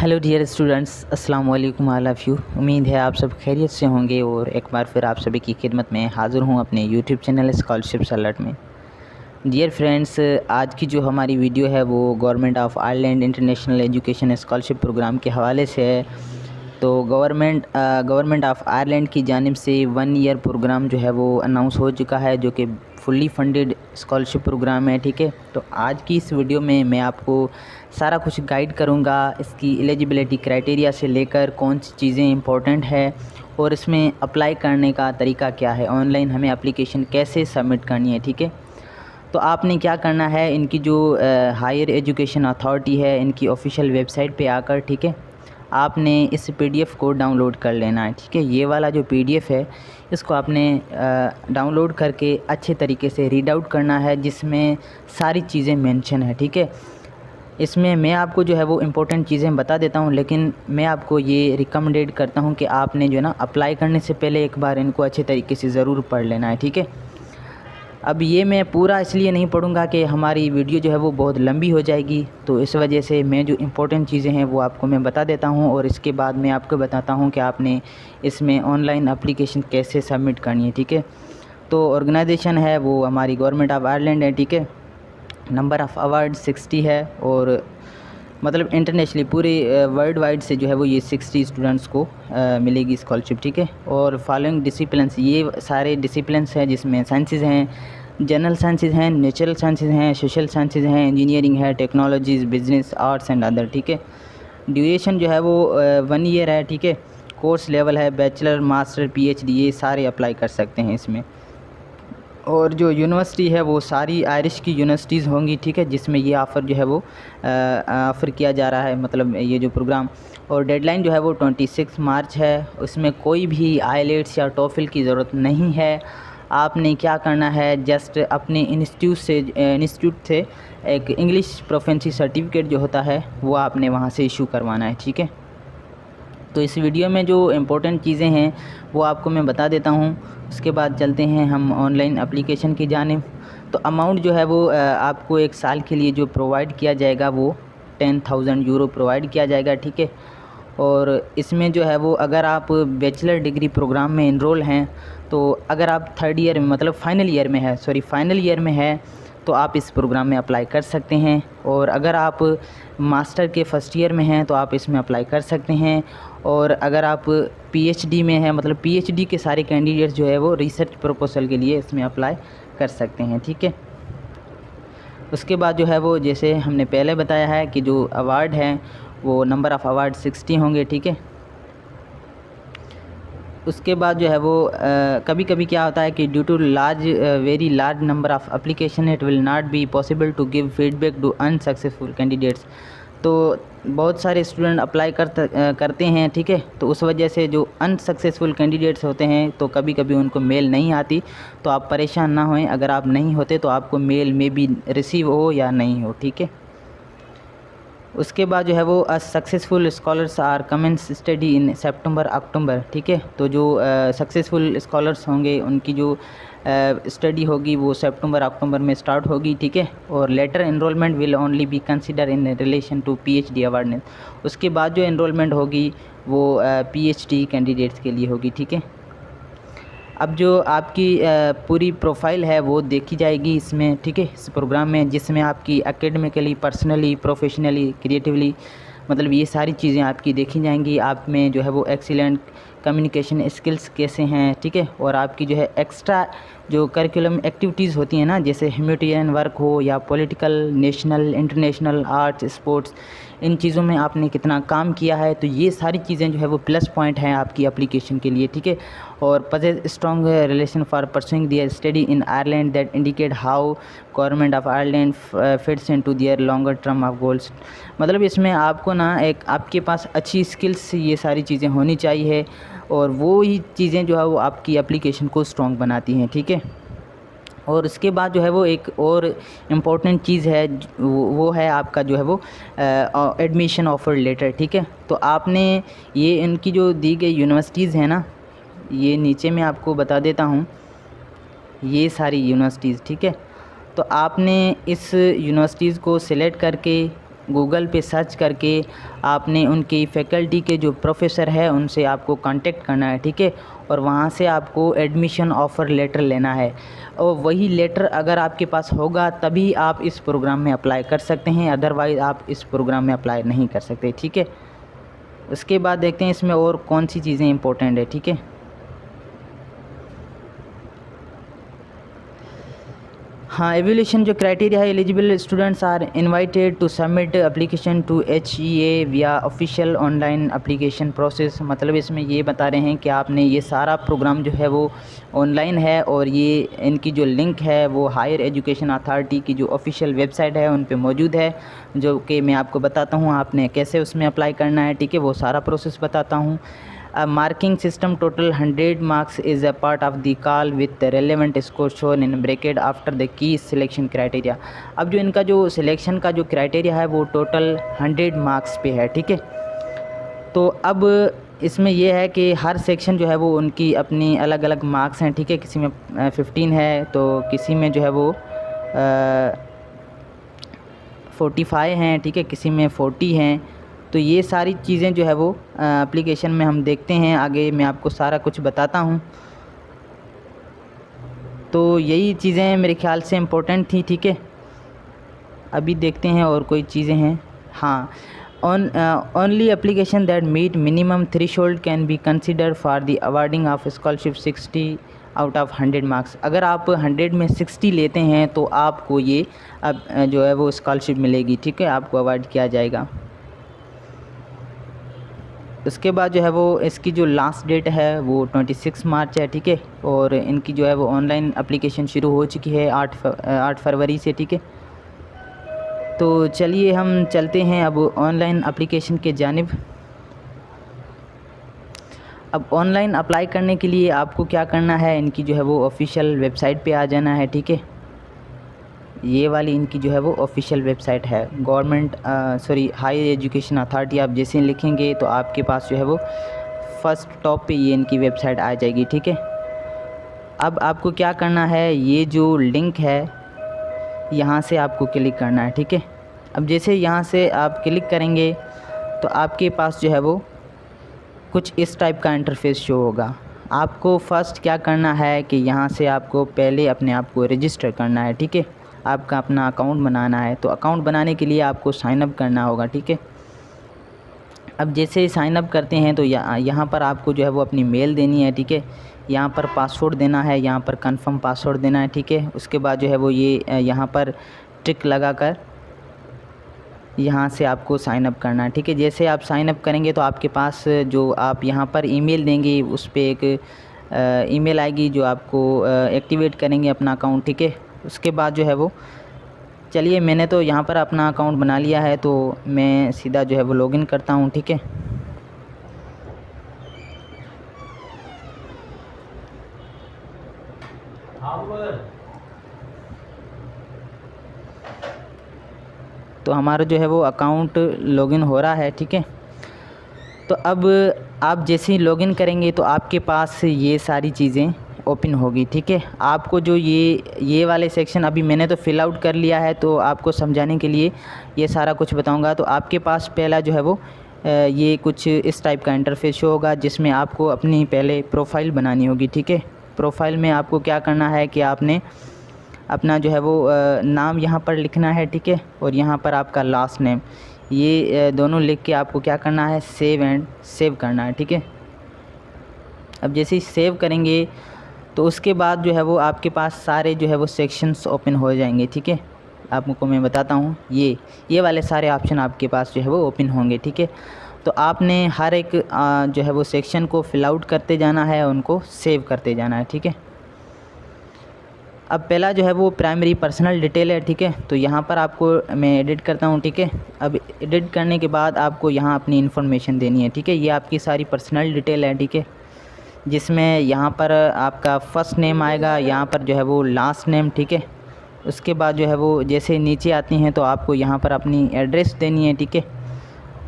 Hello dear students, अस्सलाम वालेकुम all of you. उम्मीद है आप सब खैरियत से होंगे और एक बार फिर आप सभी की खिदमत में हाज़िर हूँ अपने यूट्यूब चैनल स्कॉलरशिप्स अलर्ट में। डियर फ्रेंड्स, आज की जो हमारी वीडियो है वो Government of Ireland International Education Scholarship Programme के हवाले से है। तो गवर्नमेंट ऑफ़ आयरलैंड की जानिब से 1 ईयर प्रोग्राम जो है वो अनाउंस हो चुका है, जो कि फुल्ली फंडेड स्कॉलरशिप प्रोग्राम है। ठीक है, तो आज की इस वीडियो में मैं आपको सारा कुछ गाइड करूंगा, इसकी एलिजिबिलिटी क्राइटेरिया से लेकर कौन सी चीज़ें इंपॉर्टेंट है और इसमें अप्लाई करने का तरीका क्या है, ऑनलाइन हमें एप्लीकेशन कैसे सबमिट करनी है। ठीक है, तो आपने क्या करना है, इनकी जो हायर एजुकेशन अथॉरिटी है, इनकी ऑफिशियल वेबसाइट पे आकर, ठीक है, आपने इस पीडीएफ को डाउनलोड कर लेना है। ठीक है, ये वाला जो पीडीएफ है इसको आपने डाउनलोड करके अच्छे तरीके से रीड आउट करना है, जिसमें सारी चीज़ें मेंशन है। ठीक है, इसमें मैं आपको जो है वो इम्पोर्टेंट चीज़ें बता देता हूँ, लेकिन मैं आपको ये रिकमेंडेड करता हूँ कि आपने जो है ना अप्लाई करने से पहले एक बार इनको अच्छे तरीके से ज़रूर पढ़ लेना है। ठीक है, अब ये मैं पूरा इसलिए नहीं पढ़ूँगा कि हमारी वीडियो जो है वो बहुत लंबी हो जाएगी, तो इस वजह से मैं जो इम्पोर्टेंट चीज़ें हैं वो आपको मैं बता देता हूँ और इसके बाद मैं आपको बताता हूँ कि आपने इसमें ऑनलाइन एप्लीकेशन कैसे सबमिट करनी है। ठीक है, तो ऑर्गेनाइजेशन है वो हमारी गवर्नमेंट ऑफ़ आयरलैंड है। ठीक है, नंबर ऑफ़ अवार्ड 60 है और मतलब इंटरनेशनली पूरे वर्ल्ड वाइड से जो है वो ये 60 स्टूडेंट्स को मिलेगी स्कॉलरशिप। ठीक है, और फॉलोइंग डिसिप्लिन्स, ये सारे डिसिप्लिन्स हैं जिसमें साइंसेज़ हैं, जनरल साइंसेज़ हैं, नेचुरल साइंसेज़ हैं, सोशल साइंसेज़ हैं, इंजीनियरिंग है, technologies, business, arts and other. ठीक है, ड्यूरेशन जो है वो 1 ईयर है। ठीक है, कोर्स लेवल है बैचलर, मास्टर, पीएचडी, ये सारे अप्लाई कर सकते हैं इसमें। और जो यूनिवर्सिटी है वो सारी आयरिश की यूनिवर्सिटीज़ होंगी। ठीक है, जिसमें ये ऑफ़र जो है वो ऑफ़र किया जा रहा है, मतलब ये जो प्रोग्राम। और डेडलाइन जो है वो 26 मार्च है। उसमें कोई भी आईलेट्स या टोफिल की ज़रूरत नहीं है। आपने क्या करना है, जस्ट अपने इंस्टीट्यूट से एक इंग्लिश प्रोफिशिएंसी सर्टिफिकेट जो होता है वो आपने वहाँ से इशू करवाना है। ठीक है, तो इस वीडियो में जो इम्पोर्टेंट चीज़ें हैं वो आपको मैं बता देता हूँ। उसके बाद चलते हैं हम ऑनलाइन एप्लीकेशन की जानिब। तो अमाउंट जो है वो आपको 1 साल के लिए जो प्रोवाइड किया जाएगा वो 10,000 यूरो प्रोवाइड किया जाएगा। ठीक है, और इसमें जो है वो अगर आप बैचलर डिग्री प्रोग्राम में इनरोल हैं, तो अगर आप थर्ड ईयर में मतलब फाइनल ईयर में है तो आप इस प्रोग्राम में अप्लाई कर सकते हैं। और अगर आप मास्टर के फ़र्स्ट ईयर में हैं तो आप इसमें अप्लाई कर सकते हैं। और अगर आप पीएचडी में हैं, मतलब पीएचडी के सारे कैंडिडेट्स जो है वो रिसर्च प्रपोजल के लिए इसमें अप्लाई कर सकते हैं। ठीक है, उसके बाद जो है वो जैसे हमने पहले बताया है कि जो अवार्ड हैं वो नंबर ऑफ़ अवार्ड 60 होंगे। ठीक है, उसके बाद जो है वो कभी कभी क्या होता है कि due to very large number of application it will not be possible to give feedback to unsuccessful candidates. तो बहुत सारे स्टूडेंट अप्लाई करते हैं। ठीक है, तो उस वजह से जो अनसक्सेसफुल कैंडिडेट्स होते हैं तो कभी कभी उनको मेल नहीं आती। तो आप परेशान ना होएं, अगर आप नहीं होते तो आपको मेल में भी रिसीव हो या नहीं हो। ठीक है, उसके बाद जो है वो successful scholars are commence study in September October. ठीक है, तो जो सक्सेसफुल स्कॉलर्स होंगे उनकी जो स्टडी होगी वो सितंबर अक्टूबर में स्टार्ट होगी। ठीक है, और later enrolment will only be consider in relation to PhD awardness. उसके बाद जो एनरोलमेंट होगी वो पीएचडी कैंडिडेट्स के लिए होगी। ठीक है, अब जो आपकी पूरी प्रोफाइल है वो देखी जाएगी इसमें। ठीक है, इस प्रोग्राम में, जिसमें आपकी एकेडमिकली, पर्सनली, प्रोफेशनली, क्रिएटिवली, मतलब ये सारी चीज़ें आपकी देखी जाएंगी। आप में जो है वो एक्सीलेंट कम्युनिकेशन स्किल्स कैसे हैं। ठीक है, और आपकी जो है एक्स्ट्रा जो करिकुलम एक्टिविटीज़ होती हैं ना, जैसे ह्यूमैनिटेरियन वर्क हो या political, national, international, arts, sports, इन चीज़ों में आपने कितना काम किया है, तो ये सारी चीज़ें जो है वो प्लस पॉइंट हैं आपकी एप्लीकेशन के लिए। ठीक है, और possess strong relation for pursuing their study in Ireland that indicate how Government of Ireland fits into their longer term of goals. मतलब इसमें आपको ना एक आपके पास अच्छी स्किल्स, ये सारी चीज़ें होनी चाहिए और वो ही चीज़ें जो है वो आपकी एप्लीकेशन को स्ट्रॉन्ग बनाती हैं। ठीक है, और उसके बाद जो है वो एक और इम्पॉर्टेंट चीज़ है, वो है आपका जो है वो एडमिशन ऑफ़र लेटर। ठीक है, तो आपने ये इनकी जो दी गई यूनिवर्सिटीज़ हैं ना, ये नीचे मैं आपको बता देता हूँ, ये सारी यूनिवर्सिटीज़। ठीक है, तो आपने इस यूनिवर्सिटीज़ को सिलेक्ट करके गूगल पे सर्च करके आपने उनकी फैकल्टी के जो प्रोफेसर है उनसे आपको कांटेक्ट करना है, ठीक है। और वहाँ से आपको एडमिशन ऑफ़र लेटर लेना है, और वही लेटर अगर आपके पास होगा तभी आप इस प्रोग्राम में अप्लाई कर सकते हैं, अदरवाइज़ आप इस प्रोग्राम में अप्लाई नहीं कर सकते, ठीक है। उसके बाद देखते हैं इसमें और कौन सी चीज़ें इंपॉर्टेंट है, ठीक है। हाँ, एवोल्यूशन जो क्राइटेरिया है, eligible students are invited to submit application to HEA via official online application process. मतलब इसमें ये बता रहे हैं कि आपने ये सारा प्रोग्राम जो है वो ऑनलाइन है, और ये इनकी जो लिंक है वो हायर एजुकेशन अथॉरिटी की जो ऑफिशियल वेबसाइट है उन पे मौजूद है, जो कि मैं आपको बताता हूँ आपने कैसे उसमें अप्लाई करना है, ठीक है। वो सारा प्रोसेस बताता हूँ। Marking system total 100 marks is a part of the call with relevant score shown in bracket after the key selection criteria. अब जो इनका जो सिलेक्शन का जो क्राइटेरिया है वो टोटल 100 मार्क्स पे है, ठीक है। तो अब इसमें यह है कि हर सेक्शन जो है वो उनकी अपनी अलग अलग मार्क्स हैं, ठीक है। किसी में 15 है, तो किसी में जो है वो 45 हैं, ठीक है, किसी में 40 हैं। तो ये सारी चीज़ें जो है वो एप्लीकेशन में हम देखते हैं, आगे मैं आपको सारा कुछ बताता हूँ। तो यही चीज़ें मेरे ख्याल से इम्पोर्टेंट थी, ठीक है। अभी देखते हैं और कोई चीज़ें हैं। हाँ, only application that meet minimum threshold can be considered for the awarding of scholarship 60 out of 100 marks. अगर आप 100 में 60 लेते हैं तो आपको ये अब जो है वो स्कॉलरशिप मिलेगी, ठीक है, आपको अवार्ड किया जाएगा। उसके बाद जो है वो इसकी जो लास्ट डेट है वो 26 मार्च है, ठीक है। और इनकी जो है वो ऑनलाइन एप्लीकेशन शुरू हो चुकी है 8 फरवरी से, ठीक है। तो चलिए हम चलते हैं अब ऑनलाइन एप्लीकेशन के जानिब। अब ऑनलाइन अप्लाई करने के लिए आपको क्या करना है, इनकी जो है वो ऑफिशियल वेबसाइट पे आ जाना है, ठीक है। ये वाली इनकी जो है वो ऑफिशियल वेबसाइट है, गवर्नमेंट हायर एजुकेशन अथॉरिटी। आप जैसे लिखेंगे तो आपके पास जो है वो फर्स्ट टॉप पे ये इनकी वेबसाइट आ जाएगी, ठीक है। अब आपको क्या करना है, ये जो लिंक है यहाँ से आपको क्लिक करना है, ठीक है। अब जैसे यहाँ से आप क्लिक करेंगे तो आपके पास जो है वो कुछ इस टाइप का इंटरफेस शो होगा। आपको फ़र्स्ट क्या करना है कि यहाँ से आपको पहले अपने आप को रजिस्टर करना है, ठीक है। आपका अपना अकाउंट बनाना है, तो अकाउंट बनाने के लिए आपको साइन अप करना होगा, ठीक है। अब जैसे ही साइन अप करते हैं तो यहाँ पर आपको जो है वो अपनी मेल देनी है, ठीक है। यहाँ पर पासवर्ड देना है, यहाँ पर कंफर्म पासवर्ड देना है, ठीक है। उसके बाद जो है वो ये यहाँ पर टिक लगाकर यहाँ से आपको साइन अप करना है, ठीक है। जैसे आप साइन अप करेंगे तो आपके पास जो आप यहाँ पर ईमेल देंगे उस पर एक ईमेल आएगी जो आपको एक्टिवेट करेंगे अपना अकाउंट, ठीक है। उसके बाद जो है वो चलिए मैंने तो यहाँ पर अपना अकाउंट बना लिया है, तो मैं सीधा जो है वो लॉगिन करता हूँ, ठीक है। तो हमारा जो है वो अकाउंट लॉगिन हो रहा है, ठीक है। तो अब आप जैसे ही लॉगिन करेंगे तो आपके पास ये सारी चीज़ें ओपन होगी, ठीक है। आपको जो ये वाले सेक्शन अभी मैंने तो फ़िल आउट कर लिया है, तो आपको समझाने के लिए ये सारा कुछ बताऊंगा। तो आपके पास पहला जो है वो ये कुछ इस टाइप का इंटरफेस शो होगा, जिसमें आपको अपनी पहले प्रोफाइल बनानी होगी, ठीक है। प्रोफाइल में आपको क्या करना है कि आपने अपना जो है वो नाम यहाँ पर लिखना है, ठीक है। और यहाँ पर आपका लास्ट नेम, ये दोनों लिख के आपको क्या करना है, सेव करना है, ठीक है। अब जैसे ही सेव करेंगे तो उसके बाद जो है वो आपके पास सारे जो है वो सेक्शंस ओपन हो जाएंगे, ठीक है। आपको मैं बताता हूँ, ये वाले सारे ऑप्शन आपके पास जो है वो ओपन होंगे, ठीक है। तो आपने हर एक जो है वो सेक्शन को फिल आउट करते जाना है, उनको सेव करते जाना है, ठीक है। अब पहला जो है वो प्राइमरी पर्सनल डिटेल है, ठीक है। तो यहाँ पर आपको मैं एडिट करता हूँ, ठीक है। अब एडिट करने के बाद आपको यहाँ अपनी इन्फॉर्मेशन देनी है, ठीक है। ये आपकी सारी पर्सनल डिटेल है, ठीक है, जिसमें यहाँ पर आपका फ़र्स्ट नेम आएगा, यहाँ पर जो है वो लास्ट नेम, ठीक है। उसके बाद जो है वो जैसे नीचे आती हैं तो आपको यहाँ पर अपनी एड्रेस देनी है, ठीक है।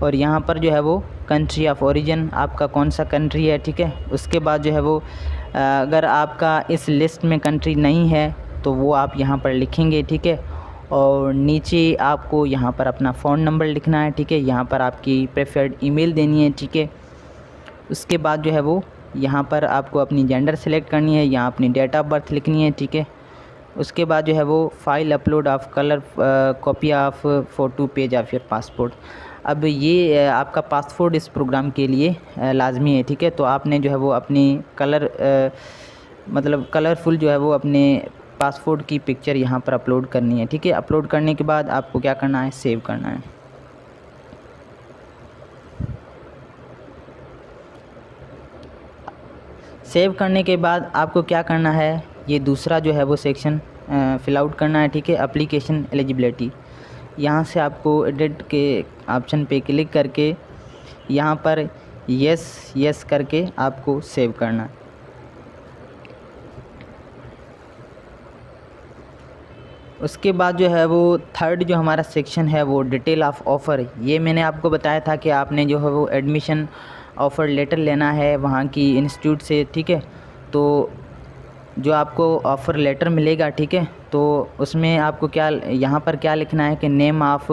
और यहाँ पर जो है वो कंट्री ऑफ ओरिजिन, आपका कौन सा कंट्री है, ठीक है। उसके बाद जो है वो अगर आपका इस लिस्ट में कंट्री नहीं है तो वो आप यहाँ पर लिखेंगे, ठीक है। और नीचे आपको यहाँ पर अपना फ़ोन नंबर लिखना है, ठीक है। यहाँ पर आपकी प्रेफर्ड ईमेल देनी है, ठीक है। उसके बाद जो है वो यहाँ पर आपको अपनी जेंडर सेलेक्ट करनी है, यहाँ अपनी डेट ऑफ बर्थ लिखनी है, ठीक है। उसके बाद जो है वो file upload of colour copy of photo page of your passport. अब ये आपका पासपोर्ट इस प्रोग्राम के लिए लाजमी है, ठीक है। तो आपने जो है वो अपनी मतलब कलरफुल जो है वो अपने पासपोर्ट की पिक्चर यहाँ पर अपलोड करनी है, ठीक है। अपलोड करने के बाद आपको क्या करना है, सेव करना है। सेव करने के बाद आपको क्या करना है, ये दूसरा जो है वो सेक्शन फिल आउट करना है, ठीक है। एप्लीकेशन एलिजिबिलिटी, यहाँ से आपको एडिट के ऑप्शन पे क्लिक करके यहाँ पर यस करके आपको सेव करना है। उसके बाद जो है वो थर्ड जो हमारा सेक्शन है वो डिटेल ऑफ ऑफ़र। ये मैंने आपको बताया था कि आपने जो है वो एडमिशन ऑफ़र लेटर लेना है वहाँ की इंस्टीट्यूट से, ठीक है। तो जो आपको ऑफ़र लेटर मिलेगा, ठीक है, तो उसमें आपको क्या यहाँ पर क्या लिखना है कि name of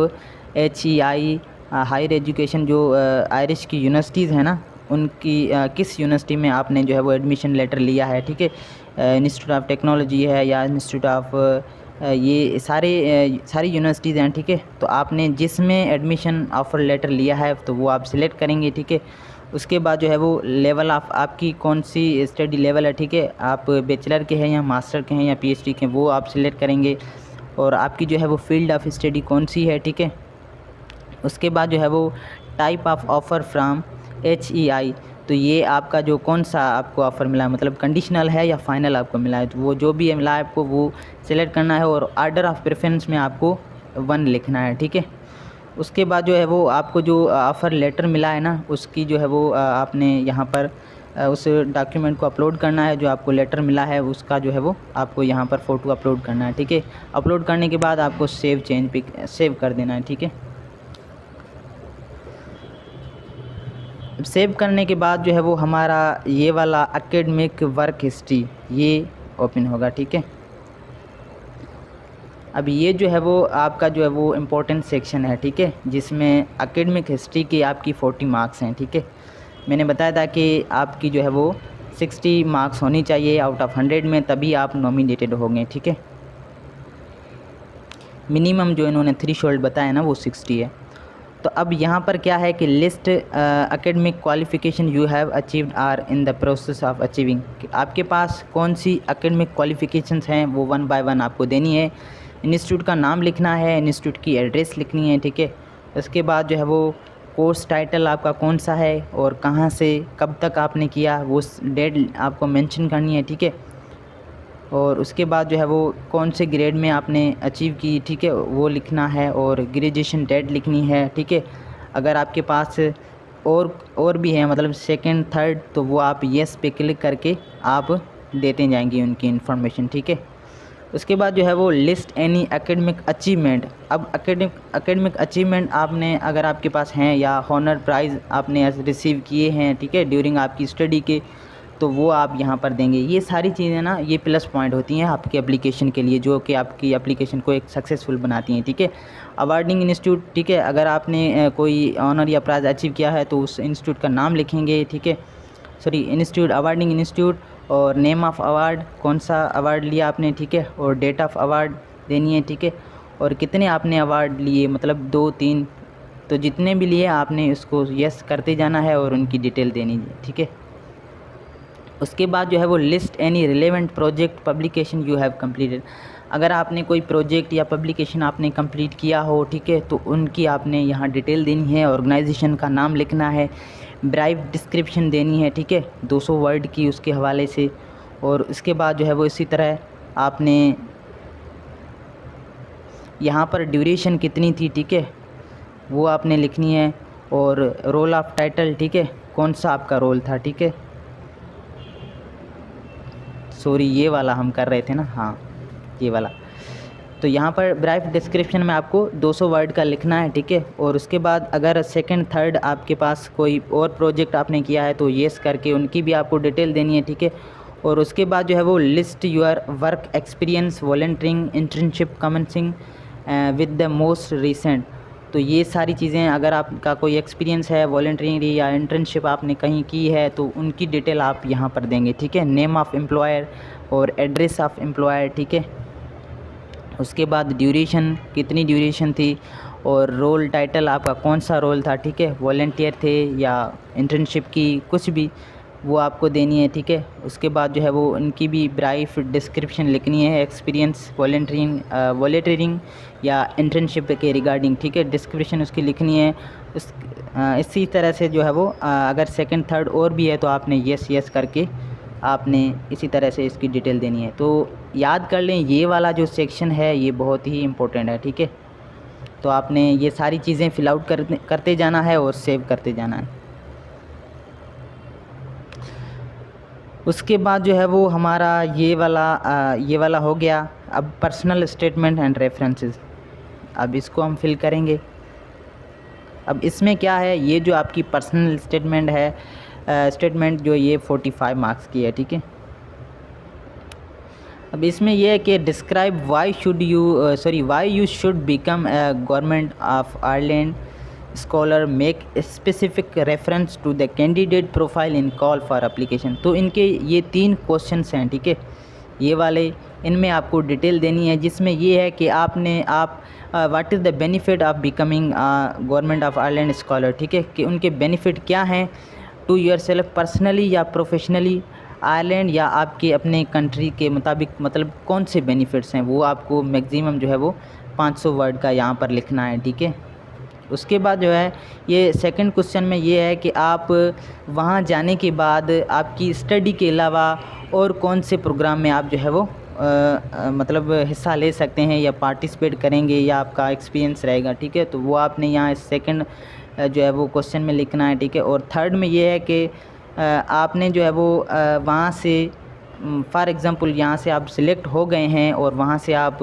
HEI higher education, जो आयरिश की यूनिवर्सिटीज़ हैं ना, उनकी किस यूनिवर्सिटी में आपने जो है वो एडमिशन लेटर लिया है, ठीक है। इंस्टीट्यूट ऑफ टेक्नोलॉजी है या इंस्टीट्यूट ऑफ ये सारी यूनिवर्सिटीज़ हैं, ठीक है। तो आपने जिसमें एडमिशन ऑफ़र लेटर लिया है तो वो आप सिलेक्ट करेंगे, ठीक है। उसके बाद जो है वो लेवल ऑफ आपकी कौन सी स्टडी लेवल है, ठीक है। आप बैचलर के हैं या मास्टर के हैं या PhD के हैं, वो आप सिलेक्ट करेंगे। और आपकी जो है वो फील्ड ऑफ स्टडी कौन सी है, ठीक है। उसके बाद जो है वो type of offer from HEI, तो ये आपका जो कौन सा आपको ऑफ़र मिला है, मतलब कंडीशनल है या फाइनल आपको मिला है, तो वो जो भी मिला है आपको वो सिलेक्ट करना है। और आर्डर ऑफ प्रेफरेंस में आपको 1 लिखना है, ठीक है। उसके बाद जो है वो आपको जो ऑफ़र लेटर मिला है ना, उसकी जो है वो आपने यहाँ पर उस डॉक्यूमेंट को अपलोड करना है। जो आपको लेटर मिला है उसका जो है वो आपको यहाँ पर फ़ोटो अपलोड करना है, ठीक है। अपलोड करने के बाद आपको सेव कर देना है, ठीक है। सेव करने के बाद जो है वो हमारा ये वाला एकेडमिक वर्क हिस्ट्री ये ओपन होगा, ठीक है। अब ये जो है वो आपका जो है वो इम्पोर्टेंट सेक्शन है, ठीक है, जिसमें एकेडमिक हिस्ट्री की आपकी 40 मार्क्स हैं, ठीक है। मैंने बताया था कि आपकी जो है वो 60 मार्क्स होनी चाहिए आउट ऑफ 100 में, तभी आप नॉमिनेटेड होंगे, ठीक है। मिनिमम जो इन्होंने थ्रेशोल्ड बताया ना वो 60 है। तो अब यहाँ पर क्या है कि list academic qualification you have achieved or in the process of achieving, आपके पास कौन सी एकेडमिक क्वालिफ़िकेशंस हैं वो 1 बाय 1 आपको देनी है। इंस्टीट्यूट का नाम लिखना है, इंस्टीट्यूट की एड्रेस लिखनी है, ठीक है। उसके बाद जो है वो कोर्स टाइटल आपका कौन सा है और कहाँ से कब तक आपने किया वो डेट आपको मेंशन करनी है, ठीक है। और उसके बाद जो है वो कौन से ग्रेड में आपने अचीव की, ठीक है, वो लिखना है। और ग्रेजुएशन डेट लिखनी है, ठीक है। अगर आपके पास और भी है, मतलब सेकंड थर्ड, तो वो आप येस पे क्लिक करके आप देते जाएंगे उनकी इन्फॉर्मेशन, ठीक है। उसके बाद जो है वो लिस्ट एनी एकेडमिक अचीवमेंट। अब एकेडमिक अचीवमेंट आपने अगर आपके पास हैं या हॉनर प्राइज़ आपने रिसीव किए हैं, ठीक है, ड्यूरिंग आपकी स्टडी के, तो वो आप यहाँ पर देंगे। ये सारी चीज़ें ना ये प्लस पॉइंट होती हैं आपके एप्लीकेशन के लिए, जो कि आपकी एप्लीकेशन को एक सक्सेसफुल बनाती हैं, ठीक है। अवार्डिंग इंस्टीट्यूट, ठीक है, अगर आपने कोई ऑनर या प्राइज़ अचीव किया है तो उस इंस्टीट्यूट का नाम लिखेंगे, ठीक है। सॉरी, इंस्टीट्यूट, अवार्डिंग इंस्टीट्यूट, और नेम ऑफ़ अवार्ड, कौन सा अवार्ड लिया आपने, ठीक है, और डेट ऑफ़ अवार्ड देनी है, ठीक है। और कितने आपने अवार्ड लिए, मतलब 2 3, तो जितने भी लिए आपने उसको यस करते जाना है और उनकी डिटेल देनी है, ठीक है। उसके बाद जो है वो list any relevant project publication you have completed. अगर आपने कोई प्रोजेक्ट या पब्लिकेशन आपने कंप्लीट किया हो, ठीक है, तो उनकी आपने यहाँ डिटेल देनी है। ऑर्गेनाइजेशन का नाम लिखना है, ब्राइफ डिस्क्रिप्शन देनी है, ठीक है, 200 वर्ड की उसके हवाले से। और उसके बाद जो है वो इसी तरह आपने यहाँ पर ड्यूरेशन कितनी थी, ठीक है, वो आपने लिखनी है। और रोल ऑफ टाइटल, ठीक है, कौन सा आपका रोल था, ठीक है। सॉरी, ये वाला हम कर रहे थे ना, हाँ ये वाला। तो यहाँ पर ब्राइफ डिस्क्रिप्शन में आपको 200 वर्ड का लिखना है, ठीक है। और उसके बाद अगर सेकंड थर्ड आपके पास कोई और प्रोजेक्ट आपने किया है तो येस करके उनकी भी आपको डिटेल देनी है, ठीक है। और उसके बाद जो है वो list your work experience, volunteering, internship commencing with the most recent. तो ये सारी चीज़ें अगर आपका कोई एक्सपीरियंस है वॉलंटियरिंग या इंटर्नशिप आपने कहीं की है तो उनकी डिटेल आप यहाँ पर देंगे, ठीक है। नेम ऑफ़ एम्प्लॉयर और एड्रेस ऑफ़ एम्प्लॉयर, ठीक है। उसके बाद ड्यूरेशन, कितनी ड्यूरेशन थी, और रोल टाइटल आपका कौन सा रोल था, ठीक है। वॉलंटियर थे या इंटर्नशिप की, कुछ भी वो आपको देनी है, ठीक है। उसके बाद जो है वो उनकी भी ब्राइफ डिस्क्रिप्शन लिखनी है, एक्सपीरियंस वॉलंटियरिंग या इंटर्नशिप के रिगार्डिंग, ठीक है। डिस्क्रिप्शन उसकी लिखनी है। इसी तरह से जो है वो अगर सेकंड थर्ड और भी है तो आपने येस येस करके आपने इसी तरह से इसकी डिटेल देनी है। तो याद कर लें ये वाला जो सेक्शन है ये बहुत ही इम्पोर्टेंट है, ठीक है। तो आपने ये सारी चीज़ें फिल आउट करते जाना है और सेव करते जाना है। उसके बाद जो है वो हमारा ये वाला हो गया। अब पर्सनल स्टेटमेंट एंड रेफरेंसेस, अब इसको हम फिल करेंगे। अब इसमें क्या है, ये जो आपकी पर्सनल स्टेटमेंट है, स्टेटमेंट जो ये 45 मार्क्स की है, ठीक है। अब इसमें यह है कि describe why you should become Government of Ireland scholar, make specific reference to the candidate profile in call for application. तो इनके ये 3 क्वेश्चंस हैं, ठीक है। ये वाले इनमें आपको डिटेल देनी है, जिसमें ये है कि आप what is the benefit of becoming government of Ireland scholar, ठीक है। कि उनके बेनिफिट क्या हैं टू योर सेल्फ पर्सनली या प्रोफेशनली, आयरलैंड या आपके अपने कंट्री के मुताबिक, मतलब कौन से बेनिफिट्स हैं वो आपको मैक्सिमम जो है वो 500 वर्ड का यहाँ पर लिखना है, ठीक है। उसके बाद जो है ये सेकंड क्वेश्चन में ये है कि आप वहाँ जाने के बाद आपकी स्टडी के अलावा और कौन से प्रोग्राम में आप जो है वो मतलब हिस्सा ले सकते हैं या पार्टिसिपेट करेंगे या आपका एक्सपीरियंस रहेगा, ठीक है। तो वो आपने यहाँ सेकंड जो है वो क्वेश्चन में लिखना है, ठीक है। और थर्ड में ये है कि आपने जो है वो वहाँ से फॉर एग्ज़ाम्पल यहाँ से आप सिलेक्ट हो गए हैं और वहाँ से आप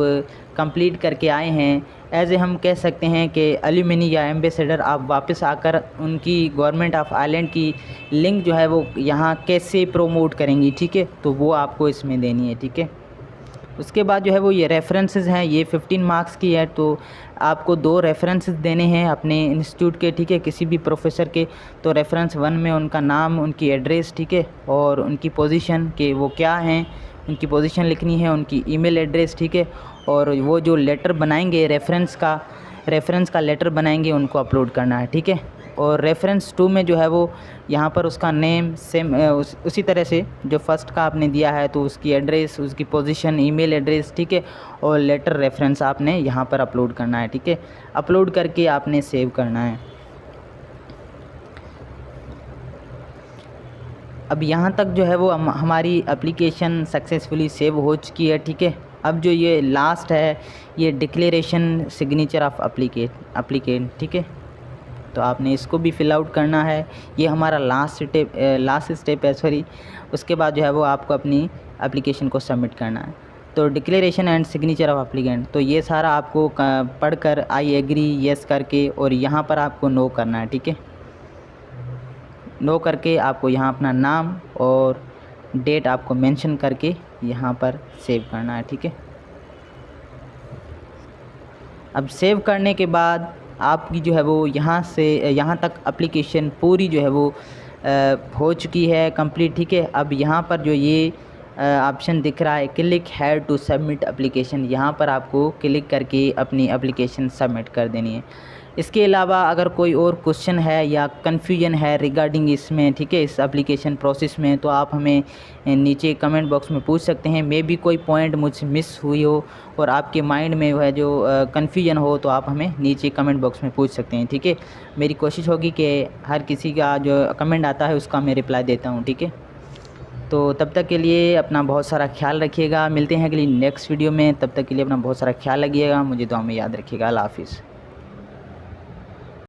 कंप्लीट करके आए हैं, एज ए हम कह सकते हैं कि एल्यूमिनी या एम्बेसडर, आप वापस आकर उनकी गवर्नमेंट ऑफ आयरलैंड की लिंक जो है वो यहाँ कैसे प्रोमोट करेंगी, ठीक है। तो वो आपको इसमें देनी है, ठीक है। उसके बाद जो है वो ये रेफरेंसेस हैं, ये 15 मार्क्स की है। तो आपको 2 रेफरेंसेस देने हैं अपने इंस्टीट्यूट के, ठीक है, किसी भी प्रोफेसर के। तो रेफरेंस 1 में उनका नाम, उनकी एड्रेस, ठीक है, और उनकी पोजीशन के वो क्या हैं, उनकी पोजीशन लिखनी है, उनकी ईमेल एड्रेस, ठीक है। और वो जो लेटर बनाएंगे रेफरेंस का लेटर बनाएंगे, उनको अपलोड करना है, ठीक है। और रेफरेंस 2 में जो है वो यहाँ पर उसका नेम सेम उसी तरह से जो फर्स्ट का आपने दिया है, तो उसकी एड्रेस, उसकी पोजीशन, ईमेल एड्रेस, ठीक है, और लेटर रेफरेंस आपने यहाँ पर अपलोड करना है, ठीक है। अपलोड करके आपने सेव करना है। अब यहाँ तक जो है वो हमारी एप्लीकेशन सक्सेसफुली सेव हो चुकी है, ठीक है। अब जो ये लास्ट है ये डिक्लेरेशन सिग्नेचर ऑफ एप्लीकेंट, ठीक है। तो आपने इसको भी फिल आउट करना है। ये हमारा लास्ट स्टेप है, सॉरी। उसके बाद जो है वो आपको अपनी एप्लीकेशन को सबमिट करना है। तो declaration and signature of applicant, तो ये सारा आपको पढ़कर आई एग्री येस करके और यहाँ पर आपको नो करना है, ठीक है। नो करके आपको यहाँ अपना नाम और डेट आपको मेंशन करके यहाँ पर सेव करना है, ठीक है। अब सेव करने के बाद आपकी जो है वो यहाँ से यहाँ तक एप्लीकेशन पूरी जो है वो हो चुकी है कंप्लीट, ठीक है। अब यहाँ पर जो ये ऑप्शन दिख रहा है click here to submit application, यहाँ पर आपको क्लिक करके अपनी एप्लीकेशन सबमिट कर देनी है। इसके अलावा अगर कोई और क्वेश्चन है या कन्फ्यूजन है रिगार्डिंग इसमें, ठीक है, इस एप्लीकेशन प्रोसेस में, तो आप हमें नीचे कमेंट बॉक्स में पूछ सकते हैं। मे बी कोई पॉइंट मुझसे मिस हुई हो और आपके माइंड में वह जो कन्फ्यूजन हो, तो आप हमें नीचे कमेंट बॉक्स में पूछ सकते हैं, ठीक है। मेरी कोशिश होगी कि हर किसी का जो कमेंट आता है उसका मैं रिप्लाई देता हूँ, ठीक है। तो तब तक के लिए अपना बहुत सारा ख्याल रखिएगा। मिलते हैं अगली नेक्स्ट वीडियो में। तब तक के लिए अपना बहुत सारा ख्याल रखिएगा। मुझे दुआ में याद रखिएगा। अल्लाह हाफिज़।